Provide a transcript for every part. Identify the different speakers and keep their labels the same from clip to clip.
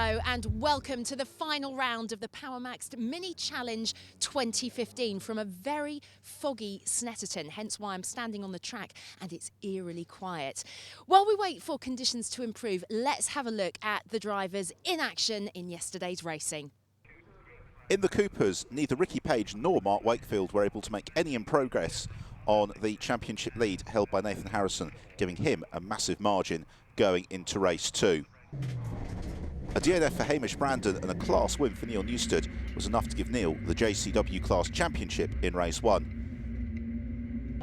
Speaker 1: Hello and welcome to the final round of the PowerMax Mini Challenge 2015 from a very foggy Snetterton, hence why I'm standing on the track and it's eerily quiet. While we wait for conditions to improve, let's have a look at the drivers in action in yesterday's racing.
Speaker 2: In the Coopers, neither Ricky Page nor Mark Wakefield were able to make any progress on the championship lead held by Nathan Harrison, giving him a massive margin going into race 2. A DNF for Hamish Brandon and a class win for Neil Newstead was enough to give Neil the JCW Class Championship in race 1.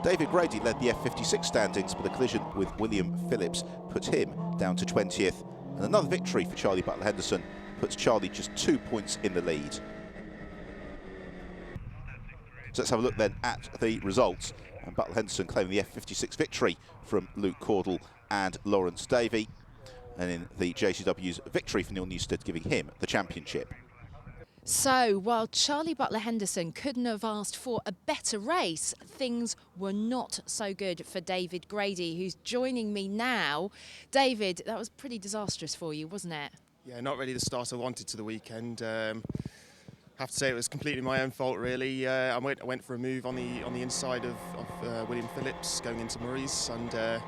Speaker 2: David Grady led the F56 standings, but a collision with William Phillips put him down to 20th. And another victory for Charlie Butler-Henderson puts Charlie just 2 points in the lead. So let's have a look then at the results. And Butler-Henderson claiming the F56 victory from Luke Caudle and Lawrence Davey. And in the JCW's victory for Neil Newstead, giving him the championship.
Speaker 1: So, while Charlie Butler-Henderson couldn't have asked for a better race, things were not so good for David Grady, who's joining me now. David, that was pretty disastrous for you, wasn't it?
Speaker 3: Yeah, not really the start I wanted to the weekend. I have to say it was completely my own fault, really. I went for a move on the inside of William Phillips going into Murray's, and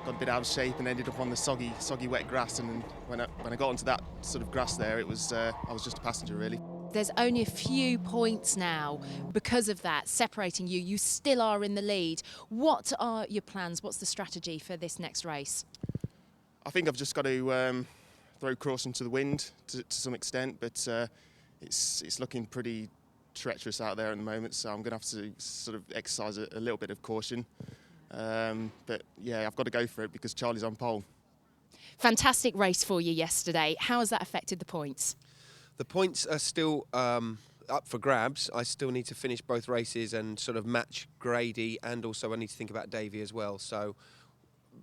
Speaker 3: got a bit out of shape and ended up on the soggy wet grass. And when I got onto that sort of grass there, it was I was just a passenger, really.
Speaker 1: There's only a few points now because of that separating you. You still are in the lead. What are your plans? What's the strategy for this next race?
Speaker 3: I think I've just got to throw caution to the wind to some extent, but it's looking pretty treacherous out there at the moment, so I'm going to have to sort of exercise a little bit of caution. But yeah, I've got to go for it because Charlie's on pole.
Speaker 1: Fantastic race for you yesterday. How has that affected the points?
Speaker 4: The points are still up for grabs. I still need to finish both races and sort of match Grady, and also I need to think about Davey as well. So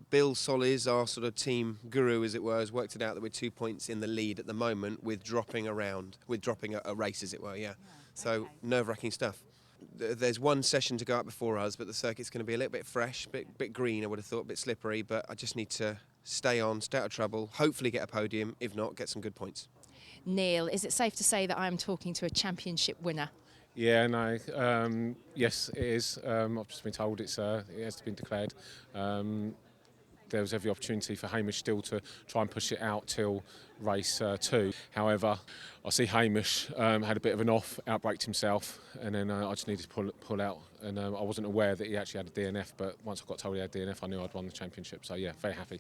Speaker 4: Bill Solis, our sort of team guru, as it were, has worked it out that we're 2 points in the lead at the moment with dropping a race, as it were, yeah. So nerve-wracking stuff. There's one session to go out before us, but the circuit's going to be a little bit fresh, bit green, I would have thought, a bit slippery, but I just need to stay on, stay out of trouble, hopefully get a podium, if not, get some good points.
Speaker 1: Neil, is it safe to say that I'm talking to a championship winner?
Speaker 5: Yeah, no, yes, it is. I've just been told it has been declared. There was every opportunity for Hamish still to try and push it out till race 2. However, I see Hamish had a bit of an off, outbraked himself, and then I just needed to pull out. And I wasn't aware that he actually had a DNF, but once I got told he had DNF, I knew I'd won the championship. So yeah, very happy.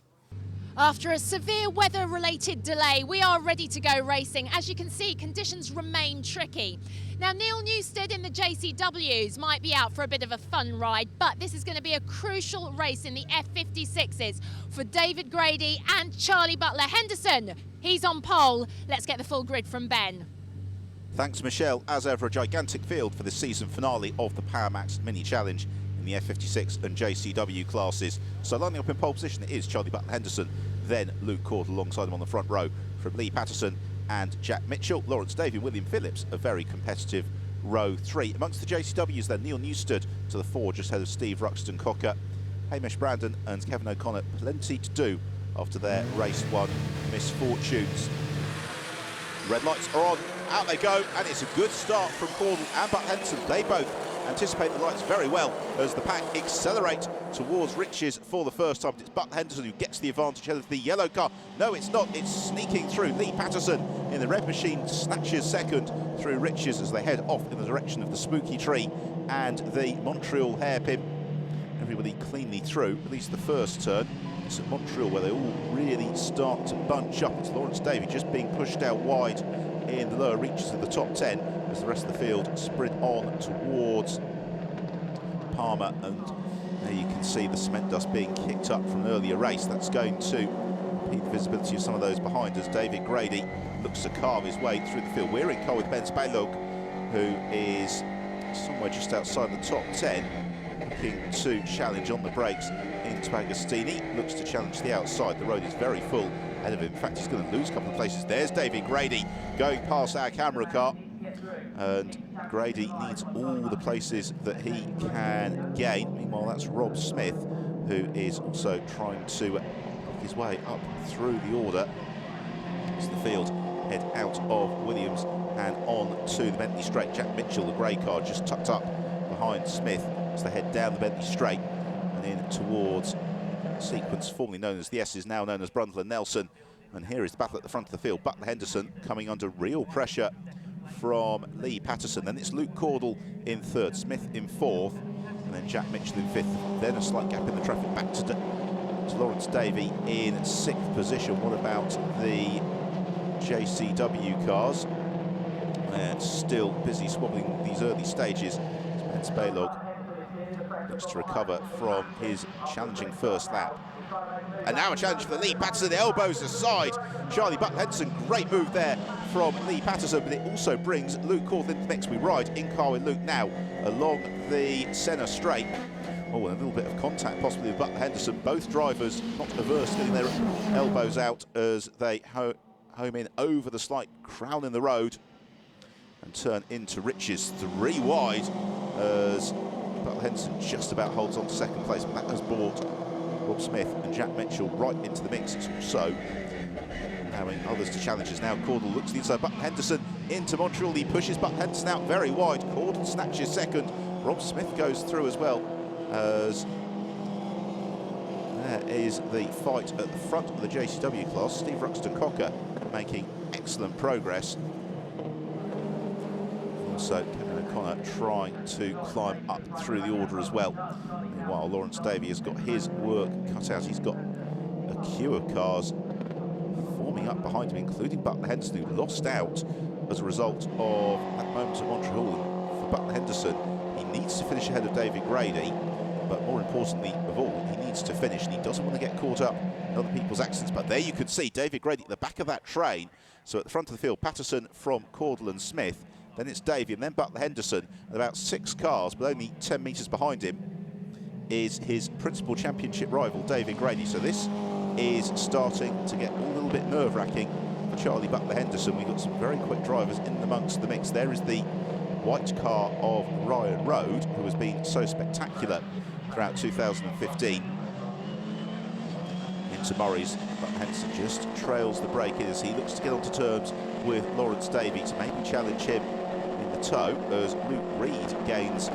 Speaker 1: After a severe weather-related delay, we are ready to go racing. As you can see, conditions remain tricky. Now, Neil Newstead in the JCWs might be out for a bit of a fun ride, but this is going to be a crucial race in the F56s for David Grady and Charlie Butler-Henderson. He's on pole. Let's get the full grid from Ben.
Speaker 2: Thanks, Michelle. As ever, a gigantic field for the season finale of the PowerMax Mini Challenge in the F56 and JCW classes. So lining up in pole position is Charlie Butler-Henderson, then Luke Caudle alongside him on the front row from Lee Patterson and Jack Mitchell. Lawrence Davey, William Phillips, a very competitive row 3. Amongst the JCWs then, Neil Newstead to the 4, just ahead of Steve Ruxton-Cocker. Hamish Brandon and Kevin O'Connor, plenty to do after their race 1 misfortunes. Red lights are on, out they go, and it's a good start from Caudle and Butler-Henderson. They both anticipate the lights very well as the pack accelerate towards Riches for the first time. It's Butler-Henderson who gets the advantage ahead of the yellow car. No, it's not. It's sneaking through. Lee Patterson in the red machine snatches second through Riches as they head off in the direction of the Spooky Tree and the Montreal hairpin. Everybody cleanly through, at least the first turn. It's at Montreal where they all really start to bunch up. It's Lawrence Davey just being pushed out wide in the lower reaches of the top 10 as the rest of the field sprint on towards Palmer, and there you can see the cement dust being kicked up from an earlier race. That's going to impede the visibility of some of those behind as David Grady looks to carve his way through the field. We're in car with Ben Spalog, who is somewhere just outside the top 10, looking to challenge on the brakes into Agostini. Looks to challenge the outside. The road is very full ahead of him. In fact, he's going to lose a couple of places. There's David Grady going past our camera car, and Grady needs all the places that he can gain. Meanwhile, that's Rob Smith, who is also trying to work his way up through the order. as the field head out of Williams and on to the Bentley Straight. Jack Mitchell, the grey car, just tucked up behind Smith as they head down the Bentley Straight and in towards sequence formerly known as the S, is now known as Brundle and Nelson. And here is the battle at the front of the field. Butler Henderson coming under real pressure from Lee Patterson. Then it's Luke Cordell in third, Smith in fourth, and then Jack Mitchell in fifth. Then a slight gap in the traffic back to Lawrence Davey in sixth position. What about the JCW cars? They're still busy swabbling these early stages. Spence Baylog looks to recover from his challenging first lap. And now a challenge for Lee Patterson, the elbows aside. Charlie Butler Henderson, great move there from Lee Patterson, but it also brings Luke Cordell into the mix. We ride in car with Luke now along the Senna straight. Oh, and a little bit of contact possibly with Butler Henderson. Both drivers not averse to getting their elbows out as they home in over the slight crown in the road and turn into Riches 3 wide as Butler Henderson just about holds on to second place, but that has brought Rob Smith and Jack Mitchell right into the mix. It's also allowing others to challenge us now. Cordell looks to the inside, Butler Henderson into Montreal. He pushes Butler Henderson out very wide. Cordell snatches second. Rob Smith goes through as well, as there is the fight at the front of the JCW class. Steve Ruxton-Cocker making excellent progress. Also, Kevin O'Connor trying to climb up through the order as well. Meanwhile, Lawrence Davey has got his work cut out. He's got a queue of cars forming up behind him, including Butler Henderson, who lost out as a result of that moment at Montreal. And for Butler Henderson, he needs to finish ahead of David Grady, but more importantly of all, he needs to finish, and he doesn't want to get caught up in other people's accidents. But there you can see David Grady at the back of that train. So at the front of the field, Patterson from Cordell and Smith. Then it's Davey, and then Butler Henderson. And about 6 cars, but only 10 metres behind him is his principal championship rival, David Grady. So this is starting to get a little bit nerve-wracking for Charlie Butler Henderson. We've got some very quick drivers in amongst the mix. There is the white car of Ryan Road, who has been so spectacular throughout 2015. Into Murray's, Butler Henderson just trails the break as he looks to get onto terms with Lawrence Davey to maybe challenge him in the tow as Luke Reed gains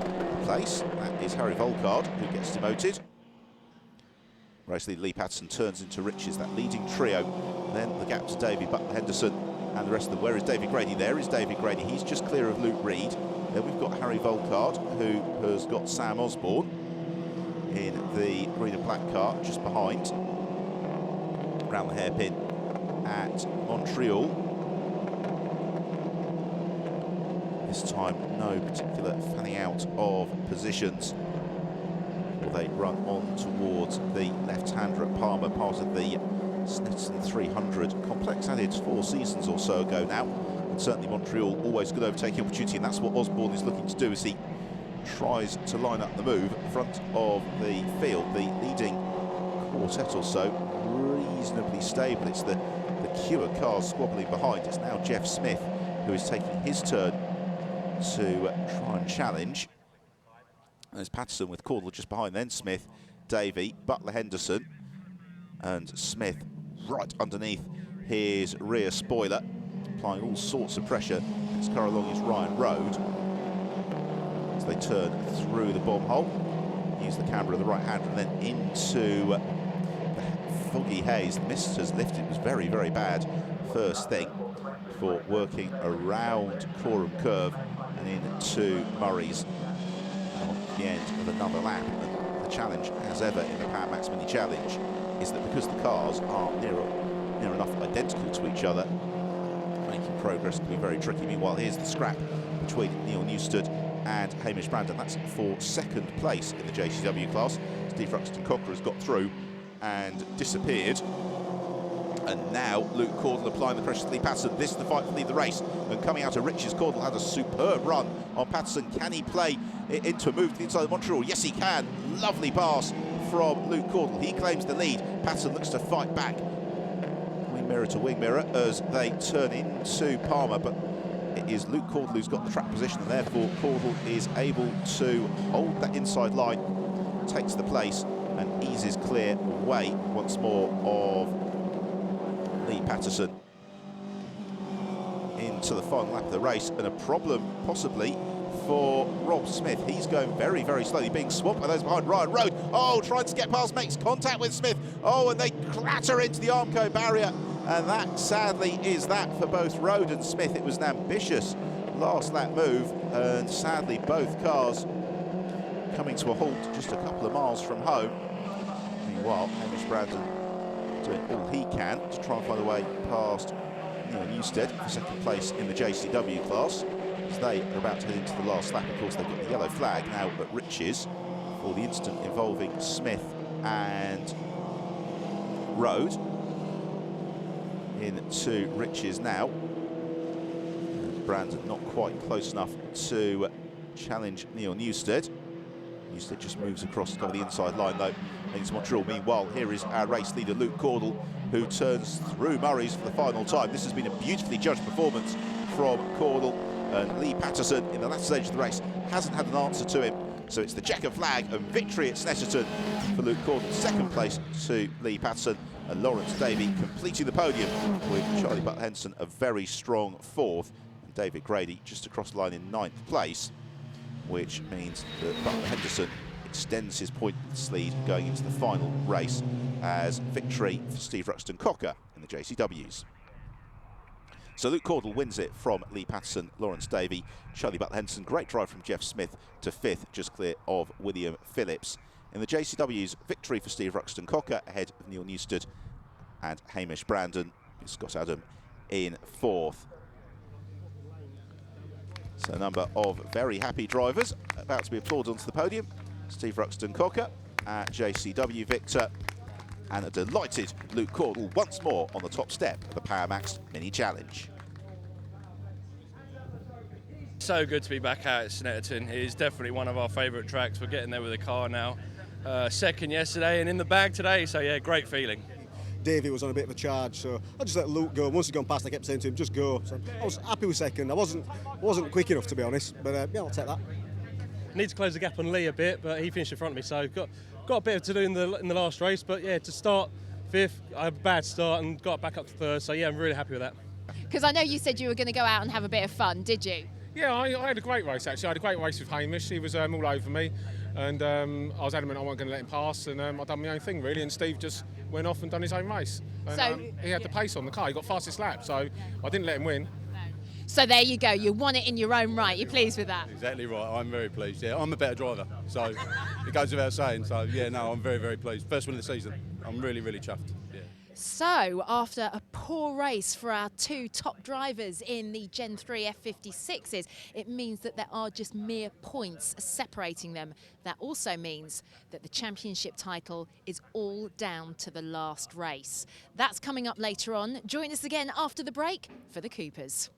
Speaker 2: place. That is Harry Volkard who gets demoted. Race leader Lee Patterson turns into Riches, that leading trio. Then the gap to Davey, Butler Henderson and the rest of them. Where is David Grady? There is David Grady. He's just clear of Luke Reed. Then we've got Harry Volkard, who has got Sam Osborne in the green and black car just behind. Around the hairpin at Montreal. This time, no particular fanning out of positions. Well, they run on towards the left-hander at Palmer, part of the Snetterton 300 complex added 4 seasons or so ago now. And certainly Montreal always good overtaking opportunity, and that's what Osborne is looking to do as he tries to line up the move in front of the field. The leading quartet or so reasonably stable. It's the queue of cars squabbling behind. It's now Jeff Smith who is taking his turn to try and challenge. There's Patterson with Cordell just behind, then Smith, Davey, Butler Henderson, and Smith right underneath his rear spoiler, applying all sorts of pressure. This car along is Ryan Road as they turn through the bomb hole. Use the camera of the right hander and then into the foggy haze. The mist has lifted. It was very, very bad first thing for working around Coram Curve and into Murray's on the end of another lap. And the challenge, as ever in the Power Max Mini Challenge, is that because the cars are near enough identical to each other, making progress can be very tricky. Meanwhile, here's the scrap between Neil Newstead and Hamish Brandon. That's for second place in the JCW class. Steve Ruxton-Cocker has got through and disappeared. And now Luke Cordell applying the pressure to Lee Patterson. This is the fight to lead the race. And coming out of Riches, Cordell had a superb run on Patterson. Can he play it into a move to the inside of Montreal? Yes, he can. Lovely pass from Luke Cordell. He claims the lead. Patterson looks to fight back. Wing mirror to wing mirror as they turn into Palmer. But it is Luke Cordell who's got the track position, and therefore Cordell is able to hold that inside line, takes the place, and eases clear away once more of Lee Patterson. into the final lap of the race, and a problem possibly for Rob Smith. He's going very, very slowly, being swamped by those behind. Ryan Road, oh, trying to get past, makes contact with Smith. Oh, and they clatter into the Armco barrier. And that, sadly, is that for both Road and Smith. It was an ambitious last lap move, and sadly, both cars coming to a halt just a couple of miles from home. Meanwhile, Hamish Brandon doing all he can to try and find a way past Neil Newstead for second place in the JCW class. As they are about to head into the last lap, of course, they've got the yellow flag now at Riches for the incident involving Smith and Road. Into Riches now. And Brandon not quite close enough to challenge Neil Newstead. Newstead just moves across to cover the inside line though into Montreal. Meanwhile, here is our race leader Luke Cordell, who turns through Murray's for the final time. This has been a beautifully judged performance from Cordell, and Lee Patterson in the latter stage of the race hasn't had an answer to him. So it's the checker flag and victory at Snetterton for Luke Cordell. Second place to Lee Patterson, and Lawrence Davey completing the podium with Charlie Butler-Henderson a very strong fourth, and David Grady just across the line in ninth place, which means that Butler-Henderson extends his points lead going into the final race as victory for Steve Ruxton-Cocker in the JCWs. So Luke Cordell wins it from Lee Patterson, Lawrence Davey, Charlie Butler-Henderson. Great drive from Jeff Smith to fifth, just clear of William Phillips. In the JCWs, victory for Steve Ruxton-Cocker ahead of Neil Newstead and Hamish Brandon, Scott Adam in fourth. So a number of very happy drivers about to be applauded onto the podium. Steve Ruxton-Cocker at JCW victor, and a delighted Luke Cordell once more on the top step of the Power Max Mini Challenge.
Speaker 6: So good to be back out at Snetterton. It is definitely one of our favourite tracks. We're getting there with the car now. Second yesterday and in the bag today, so yeah, great feeling.
Speaker 7: Davey was on a bit of a charge, so I just let Luke go. Once he'd gone past, I kept saying to him, just go. So I was happy with second. I wasn't quick enough, to be honest, but yeah, I'll take that.
Speaker 8: Need to close the gap on Lee a bit, but he finished in front of me, so got a bit to do in the last race. But yeah, to start fifth, I had a bad start and got back up to third, so yeah, I'm really happy with that.
Speaker 1: Because I know you said you were going to go out and have a bit of fun, did you?
Speaker 5: Yeah, I had a great race actually. I had a great race with Hamish. He was all over me, and I was adamant I wasn't going to let him pass, and I done my own thing really. And Steve just went off and done his own race. And,
Speaker 1: so
Speaker 5: he had the pace on the car. He got fastest lap, so I didn't let him win.
Speaker 1: So there you go. You won it in your own right. You're pleased with that?
Speaker 9: Exactly right. I'm very pleased. Yeah, I'm a better driver, so it goes without saying. So yeah, no, I'm very, very pleased. First win of the season. I'm really, really chuffed. Yeah.
Speaker 1: So, after a poor race for our two top drivers in the Gen 3 F56s, it means that there are just mere points separating them. That also means that the championship title is all down to the last race. That's coming up later on. Join us again after the break for the Coopers.